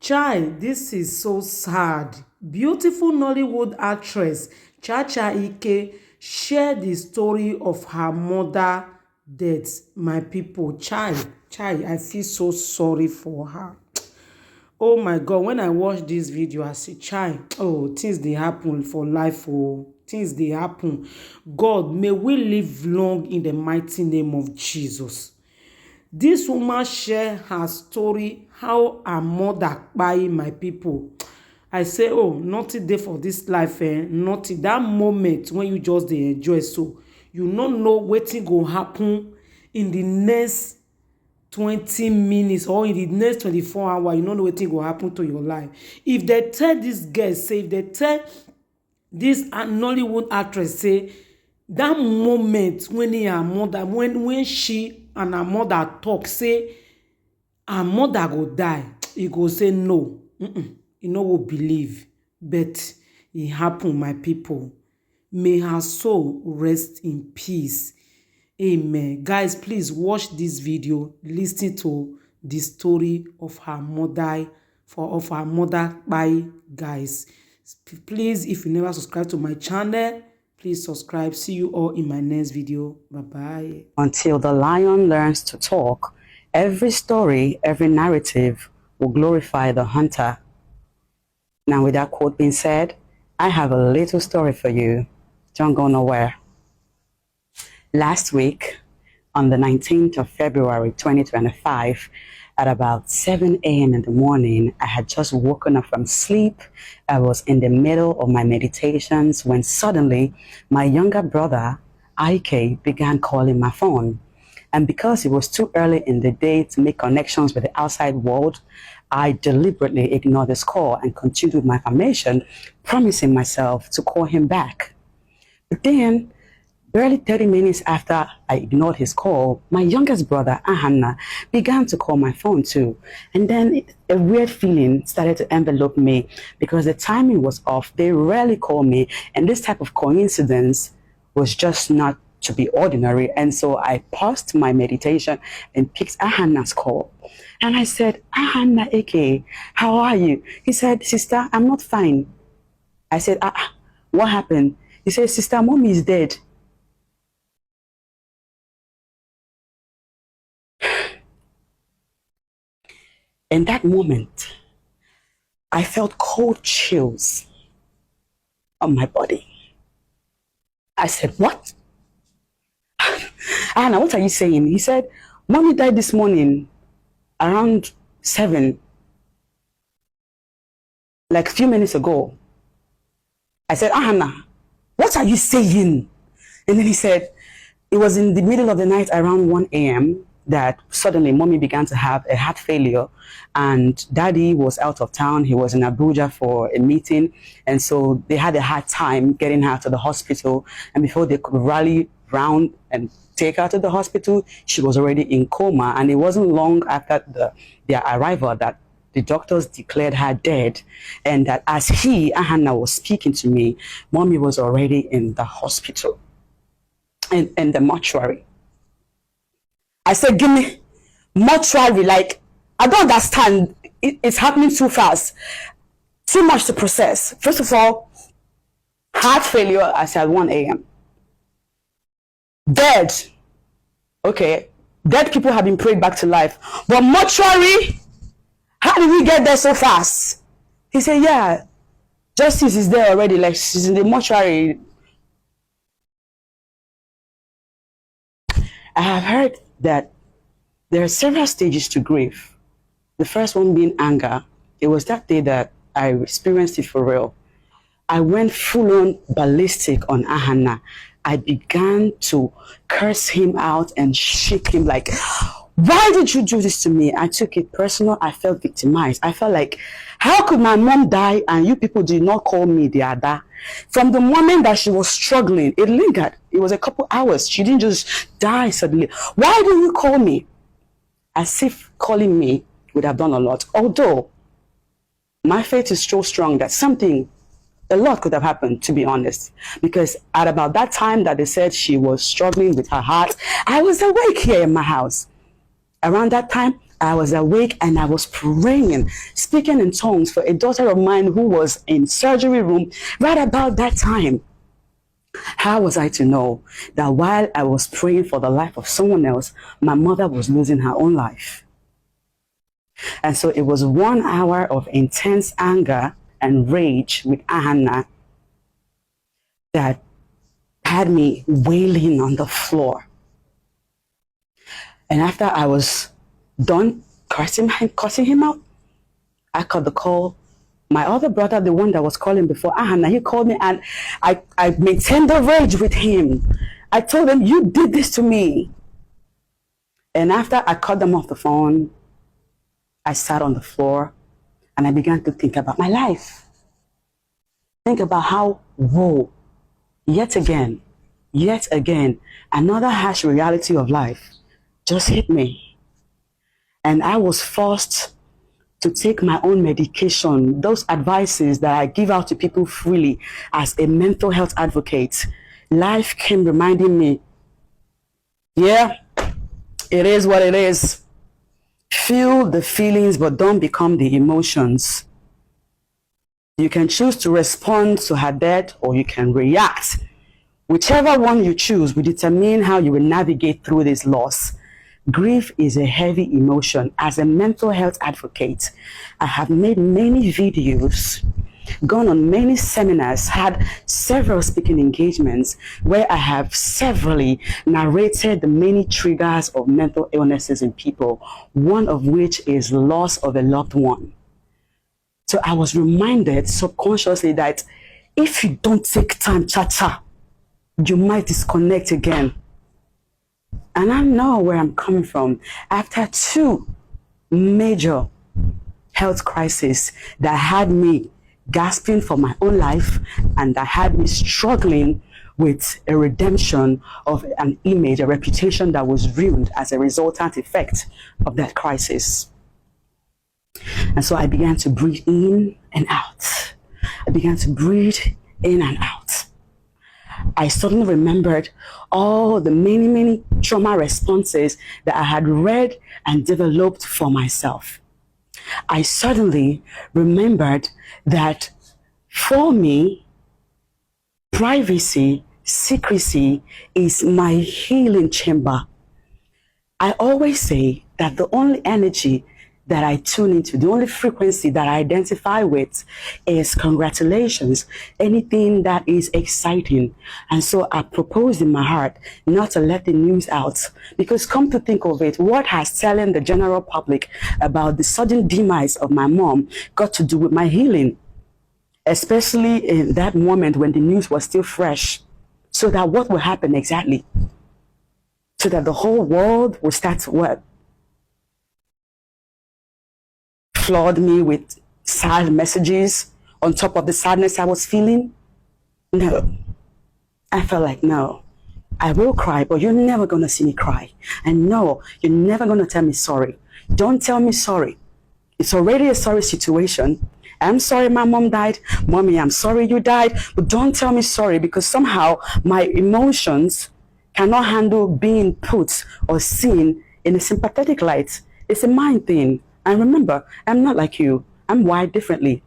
Chai, this is so sad. Beautiful Nollywood actress Cha Cha Ike shared the story of her mother death. My people, Chai, I feel so sorry for her. Oh my God, when I watch this video, I say, Chai, oh, things they happen for life, oh, things they happen. God, may we live long in the mighty name of Jesus. This woman share her story, how her mother kpai my people. I say, oh, nothing dey for this life, nothing. That moment when you just dey enjoy, so you no know wetin go happen in the next 20 minutes or in the next 24 hours. You no know wetin go happen to your life. If they tell this girl, say, if they tell this Nollywood actress, say, that moment when her mother, when she and her mother talk, say her mother go die, he go say no. He no will believe, but it happen, my people. May her soul rest in peace. Amen. Guys, please watch this video, listen to the story of her mother, by guys. Please, if you never subscribe to my channel, please subscribe. See you all in my next video. Bye bye. Until the lion learns to talk, every story, every narrative will glorify the hunter. Now, with that quote being said, I have a little story for you. Don't go nowhere. Last week, on the 19th of February 2025, at about 7 a.m. in the morning, I had just woken up from sleep. I was in the middle of my meditations when suddenly my younger brother, Ike, began calling my phone. And because it was too early in the day to make connections with the outside world, I deliberately ignored this call and continued my formation, promising myself to call him back. But then, barely 30 minutes after I ignored his call, my youngest brother, Ahanna, began to call my phone too. And then a weird feeling started to envelop me because the timing was off. They rarely call me, and this type of coincidence was just not to be ordinary. And so I paused my meditation and picked Ahanna's call. And I said, Ahanna Ike, how are you? He said, sister, I'm not fine. I said, what happened? He said, sister, mommy is dead. In that moment, I felt cold chills on my body. I said, what? Anna, what are you saying? He said, mommy died this morning around 7, like a few minutes ago. I said, Anna, what are you saying? And then he said, it was in the middle of the night around 1 a.m. that suddenly mommy began to have a heart failure, and daddy was out of town. He was in Abuja for a meeting, and so they had a hard time getting her to the hospital. And before they could rally round and take her to the hospital, she was already in coma. And it wasn't long after their arrival that the doctors declared her dead, and that as Ahanna was speaking to me, mommy was already in the hospital, in the mortuary. I said, give me mortuary, like, I don't understand. It's happening too fast. Too much to process. First of all, heart failure, I said 1 a.m. Dead. Okay. Dead people have been prayed back to life. But mortuary, how did we get there so fast? He said, yeah, Justice is there already. Like, she's in the mortuary. I have heard that there are several stages to grief. The first one being anger. It was that day that I experienced it for real. I went full-on ballistic on Ahanna. I began to curse him out and shake him like, why did you do this to me? I took it personal. I felt victimized. I felt like, how could my mom die and you people did not call me the other? From the moment that she was struggling, it lingered. It was a couple hours. She didn't just die suddenly. Why didn't you call me? As if calling me would have done a lot. Although my faith is so strong that a lot could have happened, to be honest. Because at about that time that they said she was struggling with her heart, I was awake here in my house. Around that time, I was awake and I was praying, speaking in tongues for a daughter of mine who was in surgery room right about that time. How was I to know that while I was praying for the life of someone else, my mother was losing her own life? And so it was 1 hour of intense anger and rage with Ahana that had me wailing on the floor. And after I was done cursing him out, I cut the call. My other brother, the one that was calling before Ahana, he called me and I maintained the rage with him. I told him, you did this to me. And after I cut them off the phone, I sat on the floor and I began to think about my life. Think about how, whoa, yet again, another harsh reality of life just hit me. And I was forced to take my own medication, those advices that I give out to people freely as a mental health advocate. Life came reminding me, yeah, it is what it is. Feel the feelings, but don't become the emotions. You can choose to respond to her death or you can react. Whichever one you choose will determine how you will navigate through this loss. Grief is a heavy emotion. As a mental health advocate, I have made many videos, gone on many seminars, had several speaking engagements where I have severally narrated the many triggers of mental illnesses in people, one of which is loss of a loved one. So I was reminded subconsciously that if you don't take time, Cha, you might disconnect again. And I know where I'm coming from. After 2 major health crises that had me gasping for my own life and that had me struggling with a redemption of an image, a reputation that was ruined as a resultant effect of that crisis. And so I began to breathe in and out. I began to breathe in and out. I suddenly remembered all the many trauma responses that I had read and developed for myself. I suddenly remembered that for me, privacy, secrecy is my healing chamber. I always say that the only energy that I tune into, the only frequency that I identify with is congratulations, anything that is exciting. And so I propose in my heart not to let the news out, because come to think of it, what has telling the general public about the sudden demise of my mom got to do with my healing? Especially in that moment when the news was still fresh. So that what will happen exactly? So that the whole world will start to what? Flood me with sad messages on top of the sadness I was feeling? No. I felt like, no, I will cry, but you're never going to see me cry. And no, you're never going to tell me sorry. Don't tell me sorry. It's already a sorry situation. I'm sorry my mom died. Mommy, I'm sorry you died. But don't tell me sorry, because somehow my emotions cannot handle being put or seen in a sympathetic light. It's a mind thing. And remember, I'm not like you. I'm wired differently.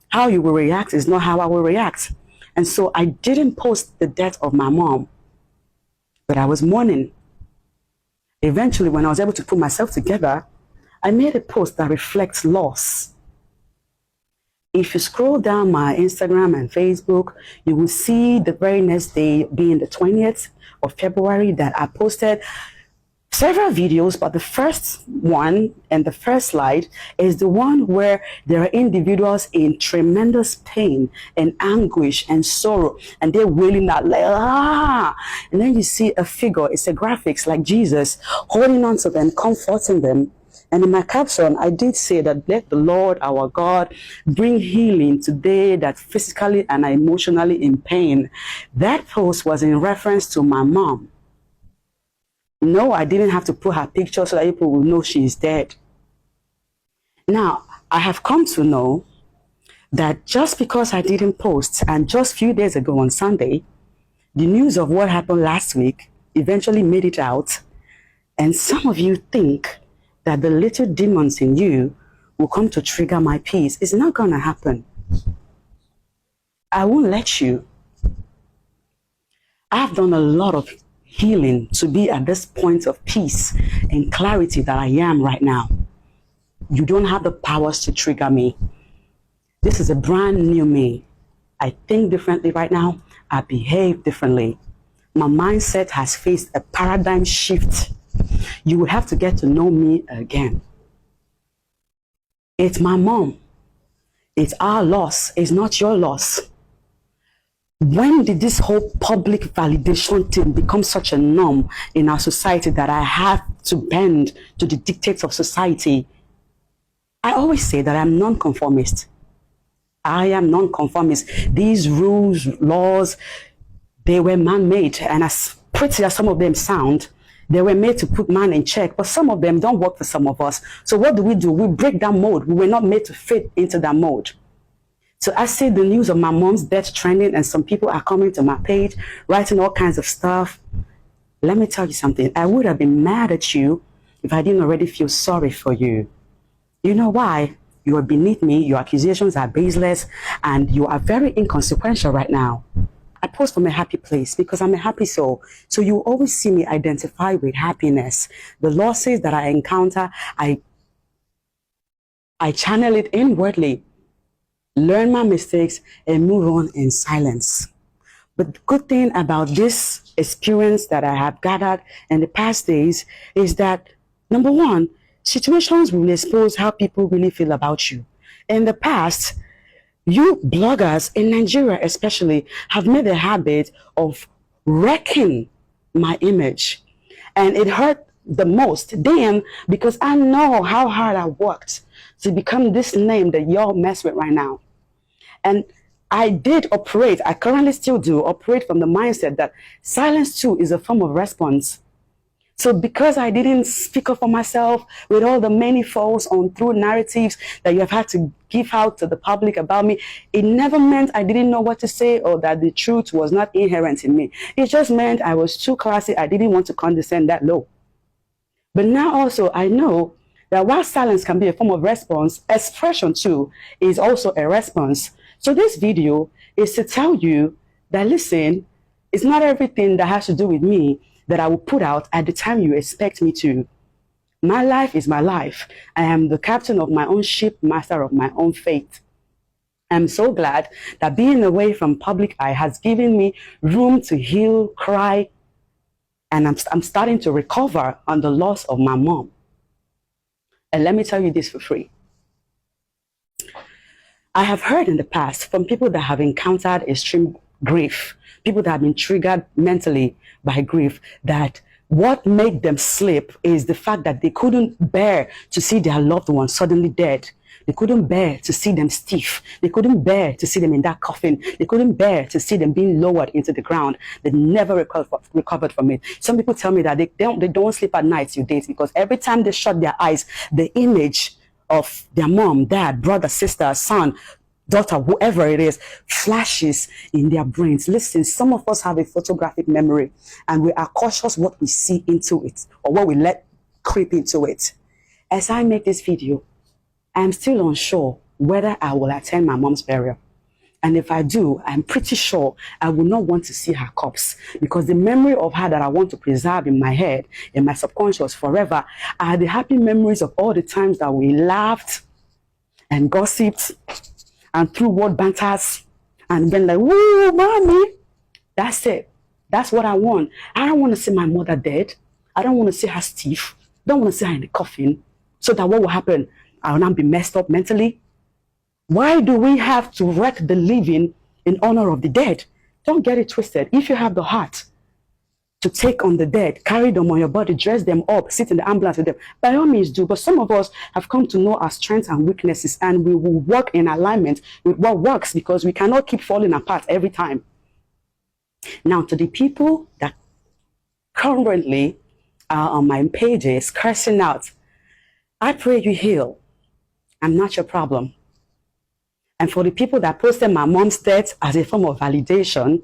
How you will react is not how I will react. And so I didn't post the death of my mom, but I was mourning. Eventually, when I was able to put myself together, I made a post that reflects loss. If you scroll down my Instagram and Facebook, you will see the very next day, being the 20th of February, that I posted several videos, but the first one and the first slide is the one where there are individuals in tremendous pain and anguish and sorrow, and they're wailing out like, ah! And then you see a figure, it's a graphics like Jesus, holding on to them, comforting them. And in my caption, I did say that let the Lord our God bring healing today that physically and emotionally in pain. That post was in reference to my mom. No, I didn't have to put her picture so that people will know she is dead. Now, I have come to know that just because I didn't post, and just a few days ago on Sunday, the news of what happened last week eventually made it out, and some of you think that the little demons in you will come to trigger my peace. It's not going to happen. I won't let you. I've done a lot of healing to be at this point of peace and clarity that I am right now. You don't have the powers to trigger me. This is a brand new me. I think differently right now. I behave differently. My mindset has faced a paradigm shift. You will have to get to know me again. It's my mom. It's our loss. It's not your loss. When did this whole public validation thing become such a norm in our society that I have to bend to the dictates of society? I always say that I'm non-conformist. I am non-conformist. These rules, laws, they were man-made, and as pretty as some of them sound, they were made to put man in check, but some of them don't work for some of us. So what do? We break that mold. We were not made to fit into that mold. So I see the news of my mom's death trending, and some people are coming to my page, writing all kinds of stuff. Let me tell you something. I would have been mad at you if I didn't already feel sorry for you. You know why? You are beneath me, your accusations are baseless, and you are very inconsequential right now. I post from a happy place because I'm a happy soul. So you always see me identify with happiness. The losses that I encounter, I channel it inwardly, learn my mistakes, and move on in silence. But the good thing about this experience that I have gathered in the past days is that, number one, situations will expose how people really feel about you. In the past, you bloggers in Nigeria especially have made a habit of wrecking my image. And it hurt the most then because I know how hard I worked to become this name that y'all mess with right now. And I did operate, I currently still do, operate from the mindset that silence too is a form of response. So because I didn't speak up for myself with all the many false untrue narratives that you have had to give out to the public about me, it never meant I didn't know what to say or that the truth was not inherent in me. It just meant I was too classy. I didn't want to condescend that low. But now also I know that while silence can be a form of response, expression too is also a response. So this video is to tell you that, listen, it's not everything that has to do with me that I will put out at the time you expect me to. My life is my life. I am the captain of my own ship, master of my own fate. I'm so glad that being away from public eye has given me room to heal, cry, and I'm starting to recover on the loss of my mom. And let me tell you this for free. I have heard in the past from people that have encountered extreme grief, people that have been triggered mentally by grief, that what made them slip is the fact that they couldn't bear to see their loved one suddenly dead. They couldn't bear to see them stiff. They couldn't bear to see them in that coffin. They couldn't bear to see them being lowered into the ground. They never recovered from it. Some people tell me that they don't sleep at night till days because every time they shut their eyes, the image of their mom, dad, brother, sister, son, daughter, whoever it is, flashes in their brains. Listen, some of us have a photographic memory and we are cautious what we see into it or what we let creep into it. As I make this video, I'm still unsure whether I will attend my mom's burial. And if I do, I'm pretty sure I will not want to see her corpse because the memory of her that I want to preserve in my head, in my subconscious forever, are the happy memories of all the times that we laughed and gossiped and threw word banters and been like, woo, mommy. That's it. That's what I want. I don't want to see my mother dead. I don't want to see her stiff. I don't want to see her in the coffin. So that what will happen? I will not be messed up mentally. Why do we have to wreck the living in honor of the dead? Don't get it twisted. If you have the heart to take on the dead, carry them on your body, dress them up, sit in the ambulance with them, by all means do. But some of us have come to know our strengths and weaknesses, and we will work in alignment with what works because we cannot keep falling apart every time. Now, to the people that currently are on my pages cursing out, I pray you heal. I'm not your problem. And for the people that posted my mom's death as a form of validation,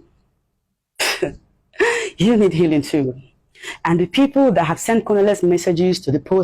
you need healing too. And the people that have sent condolence messages to the post